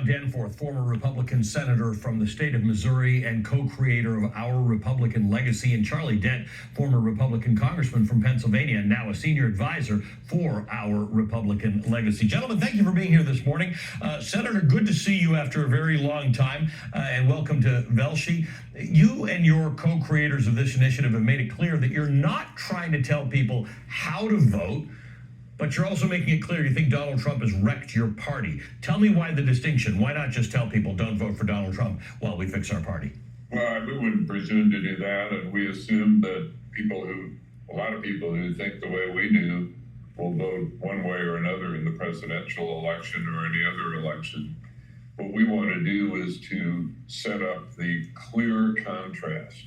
Rob Danforth, former Republican senator from the state of Missouri and co-creator of Our Republican Legacy, and Charlie Dent, former Republican congressman from Pennsylvania and now a senior advisor for Our Republican Legacy. Gentlemen, thank you for being here this morning. Senator, good to see you after a very long time, and welcome to Velshi. You and your co-creators of this initiative have made it clear that you're not trying to tell people how to vote, but you're also making it clear you think Donald Trump has wrecked your party. Tell me why the distinction. Why not just tell people don't vote for Donald Trump while we fix our party? Well, we wouldn't presume to do that, and we assume that a lot of people who think the way we do will vote one way or another in the presidential election or any other election. What we want to do is to set up the clear contrast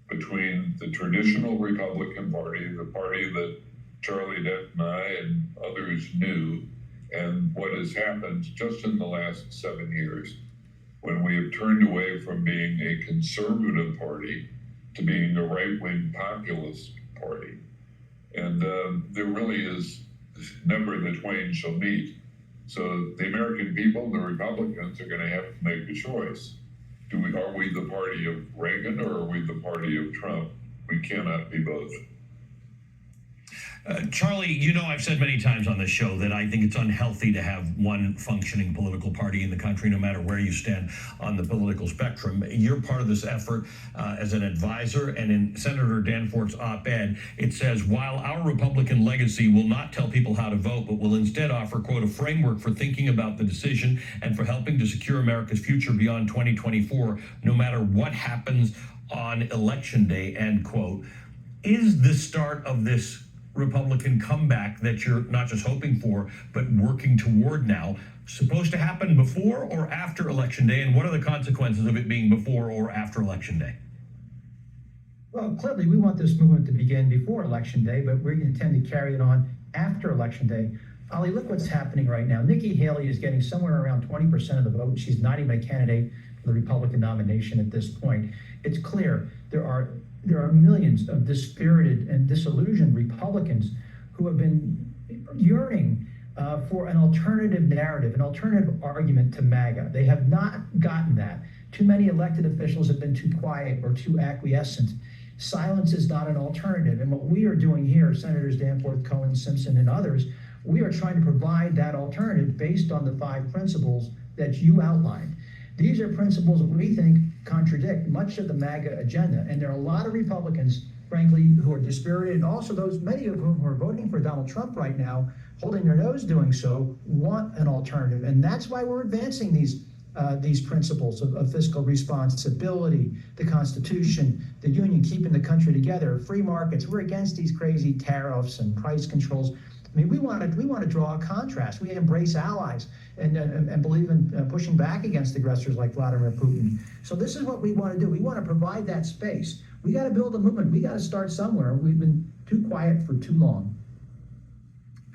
between the traditional Republican Party, the party that Charlie Dent and I and others knew, and what has happened just in the last 7 years, when we have turned away from being a conservative party to being a right-wing populist party. And there really is never the twain shall meet. So the American people, the Republicans, are going to have to make a choice. Are we the party of Reagan or are we the party of Trump? We cannot be both. Charlie, you know I've said many times on this show that I think it's unhealthy to have one functioning political party in the country, no matter where you stand on the political spectrum. You're part of this effort as an advisor, and in Senator Danforth's op-ed, it says, while Our Republican Legacy will not tell people how to vote, but will instead offer, quote, a framework for thinking about the decision and for helping to secure America's future beyond 2024, no matter what happens on Election Day, end quote. Is the start of this Republican comeback that you're not just hoping for, but working toward now, supposed to happen before or after Election Day? And what are the consequences of it being before or after Election Day? Well, clearly, we want this movement to begin before Election Day, but we intend to carry it on after Election Day. Ali, look what's happening right now. Nikki Haley is getting somewhere around 20% of the vote. She's not even a candidate for the Republican nomination at this point. It's clear there are millions of dispirited and disillusioned Republicans who have been yearning for an alternative narrative, an alternative argument to MAGA. They have not gotten that. Too many elected officials have been too quiet or too acquiescent. Silence is not an alternative. And what we are doing here, Senators Danforth, Cohen, Simpson, and others, we are trying to provide that alternative based on the 5 principles that you outlined. These are principles that we think contradict much of the MAGA agenda. And there are a lot of Republicans, frankly, who are dispirited, and also those, many of whom are voting for Donald Trump right now, holding their nose doing so, want an alternative. And that's why we're advancing these principles of fiscal responsibility, the Constitution, the Union, keeping the country together, free markets. We're against these crazy tariffs and price controls. I mean, we want to draw a contrast. We embrace allies and believe in pushing back against aggressors like Vladimir Putin. So this is what we want to do. We want to provide that space. We got to build a movement. We got to start somewhere. We've been too quiet for too long.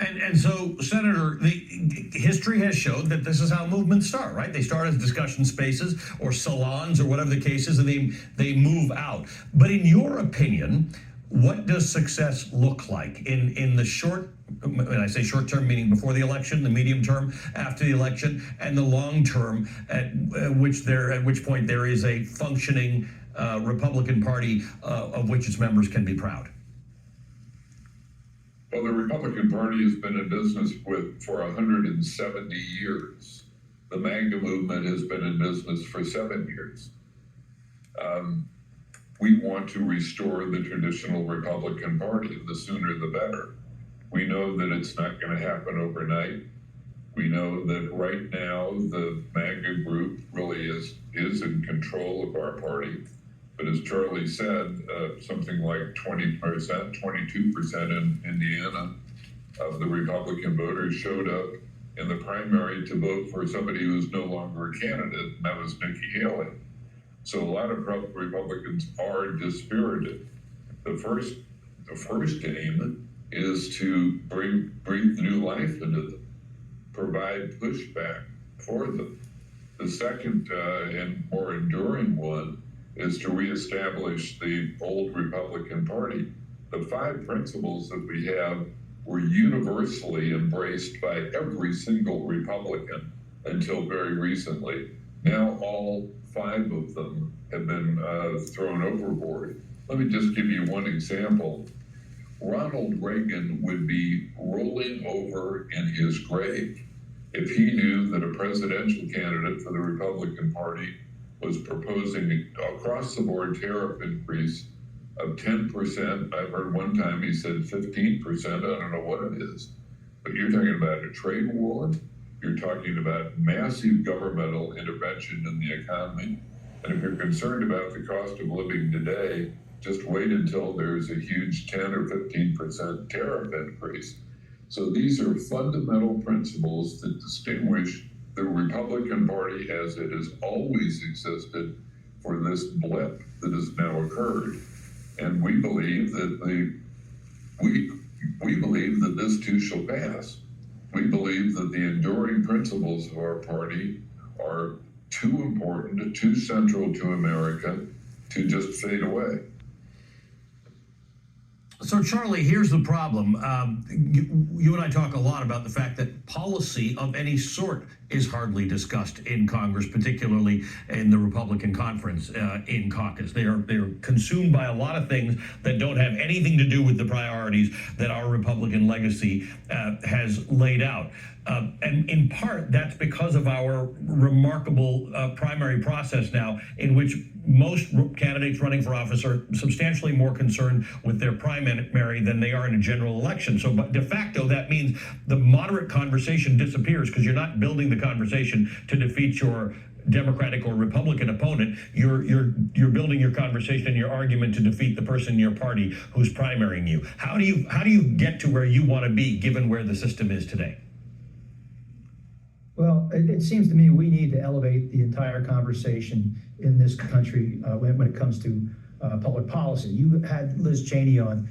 And so, Senator, the history has showed that this is how movements start, right? They start as discussion spaces or salons or whatever the case is, and they move out. But in your opinion, what does success look like in the short, when I say short term, meaning before the election, the medium term after the election, and the long term, at which point there is a functioning Republican Party of which its members can be proud? Well, the Republican Party has been in business for 170 years. The MAGA movement has been in business for 7 years. We want to restore the traditional Republican Party. The sooner the better. We know that it's not going to happen overnight. We know that right now the MAGA group really is in control of our party. But as Charlie said, something like 20%, 22% in Indiana of the Republican voters showed up in the primary to vote for somebody who's no longer a candidate, and that was Nikki Haley. So a lot of Republicans are dispirited. The first aim is to breathe new life into them, provide pushback for them. The second and more enduring one is to reestablish the old Republican Party. The 5 principles that we have were universally embraced by every single Republican until very recently. Now all 5 of them have been thrown overboard. Let me just give you one example. Ronald Reagan would be rolling over in his grave if he knew that a presidential candidate for the Republican Party was proposing across the board tariff increase of 10%. I've heard one time he said 15%. I don't know what it is. But you're talking about a trade war. You're talking about massive governmental intervention in the economy. And if you're concerned about the cost of living today, just wait until there's a huge 10 or 15% tariff increase. So these are fundamental principles that distinguish the Republican Party as it has always existed for this blip that has now occurred. And we believe that we believe that this too shall pass. We believe that the enduring principles of our party are too important, too central to America to just fade away. So, Charlie, here's the problem. You and I talk a lot about the fact that policy of any sort is hardly discussed in Congress, particularly in the Republican conference in caucus. They're consumed by a lot of things that don't have anything to do with the priorities that our Republican legacy has laid out. And in part, that's because of our remarkable primary process now, in which most candidates running for office are substantially more concerned with their primary than they are in a general election. So de facto, that means the moderate conversation disappears because you're not building the conversation to defeat your Democratic or Republican opponent. You're building your conversation and your argument to defeat the person in your party who's primarying you. How do you get to where you want to be given where the system is today? Well, it seems to me we need to elevate the entire conversation in this country when it comes to public policy. You had Liz Cheney on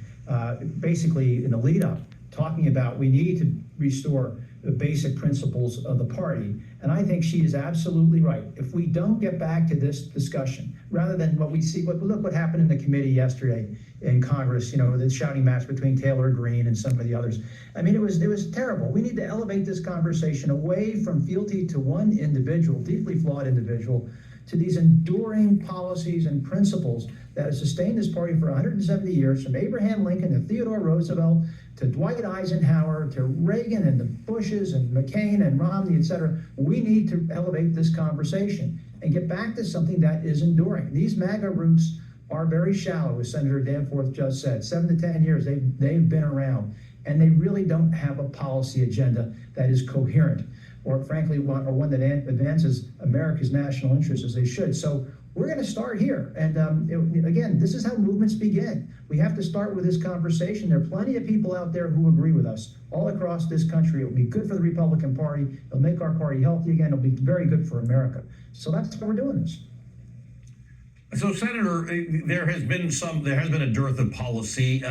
basically in the lead up talking about we need to restore the basic principles of the party. And I think she is absolutely right. If we don't get back to this discussion, rather than what we see, look what happened in the committee yesterday in Congress, the shouting match between Taylor Greene and some of the others. I mean, it was terrible. We need to elevate this conversation away from fealty to one individual, deeply flawed individual, to these enduring policies and principles that have sustained this party for 170 years, from Abraham Lincoln to Theodore Roosevelt to Dwight Eisenhower to Reagan and the Bushes and McCain and Romney, et cetera. We need to elevate this conversation and get back to something that is enduring. These MAGA roots are very shallow, as Senator Danforth just said. 7 to 10 years, they've been around, and they really don't have a policy agenda that is coherent, or frankly, one that advances America's national interests as they should. So we're going to start here. And again, this is how movements begin. We have to start with this conversation. There are plenty of people out there who agree with us all across this country. It will be good for the Republican Party. It'll make our party healthy again. It'll be very good for America. So that's why we're doing this. So, Senator, there has been a dearth of policy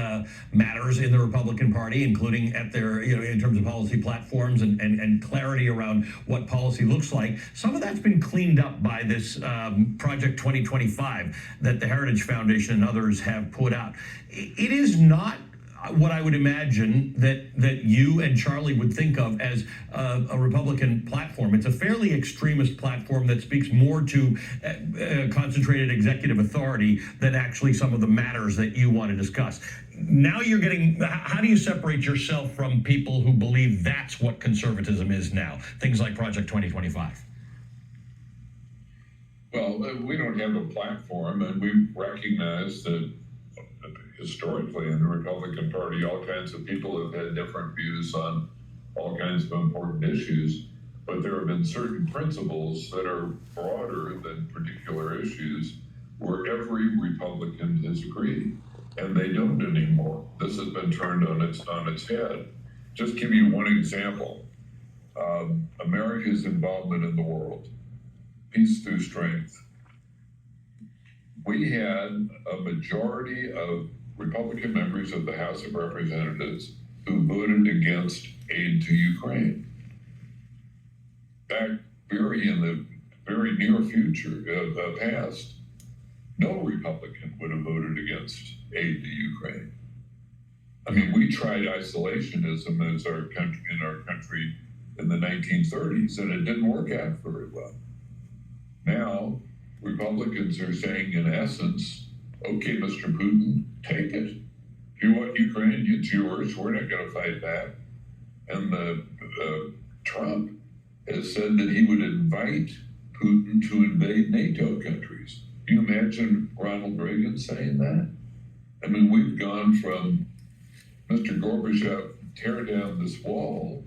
matters in the Republican Party, including at their, in terms of policy platforms and clarity around what policy looks like. Some of that's been cleaned up by this Project 2025 that the Heritage Foundation and others have put out. It is not what I would imagine that you and Charlie would think of as a Republican platform. It's a fairly extremist platform that speaks more to concentrated executive authority than actually some of the matters that you want to discuss. Now how do you separate yourself from people who believe that's what conservatism is now? Things like Project 2025. Well, we don't have a platform, and we recognize that historically in the Republican Party, all kinds of people have had different views on all kinds of important issues, but there have been certain principles that are broader than particular issues where every Republican has agreed, and they don't anymore. This has been turned on its head. Just give you one example. America's involvement in the world, peace through strength. We had a majority of Republican members of the House of Representatives who voted against aid to Ukraine. Back in the very near future, past, no Republican would have voted against aid to Ukraine. I mean, we tried isolationism as in our country in the 1930s, and it didn't work out very well. Now, Republicans are saying, in essence, okay, Mr. Putin, take it. If you want Ukraine, it's yours. We're not going to fight back. And Trump has said that he would invite Putin to invade NATO countries. Can you imagine Ronald Reagan saying that? I mean, we've gone from Mr. Gorbachev, tear down this wall,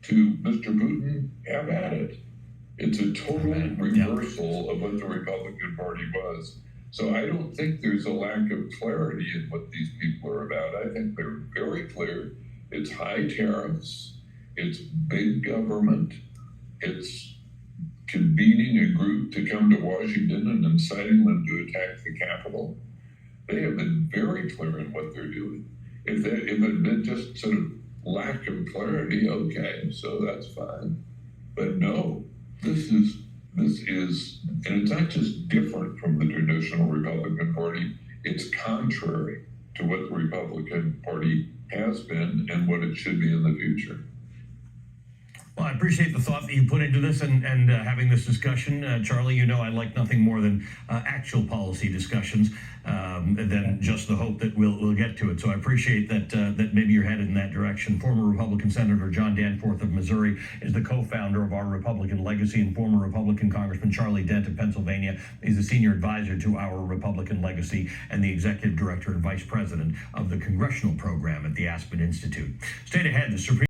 to Mr. Putin, have at it. It's a total reversal of what the Republican Party was. So I don't think there's a lack of clarity in what these people are about. I think they're very clear. It's high tariffs, it's big government, it's convening a group to come to Washington and inciting them to attack the Capitol. They have been very clear in what they're doing. If it had been just sort of lack of clarity, okay, so that's fine. But no, this is, and it's not just different from the traditional Republican Party, it's contrary to what the Republican Party has been and what it should be in the future. Well, I appreciate the thought that you put into this and having this discussion. Charlie, you know I like nothing more than actual policy discussions than just the hope that we'll get to it. So I appreciate that maybe you're headed in that direction. Former Republican Senator John Danforth of Missouri is the co-founder of our Republican Legacy, and former Republican Congressman Charlie Dent of Pennsylvania is the senior advisor to our Republican Legacy and the executive director and vice president of the congressional program at the Aspen Institute. Straight ahead, the Supreme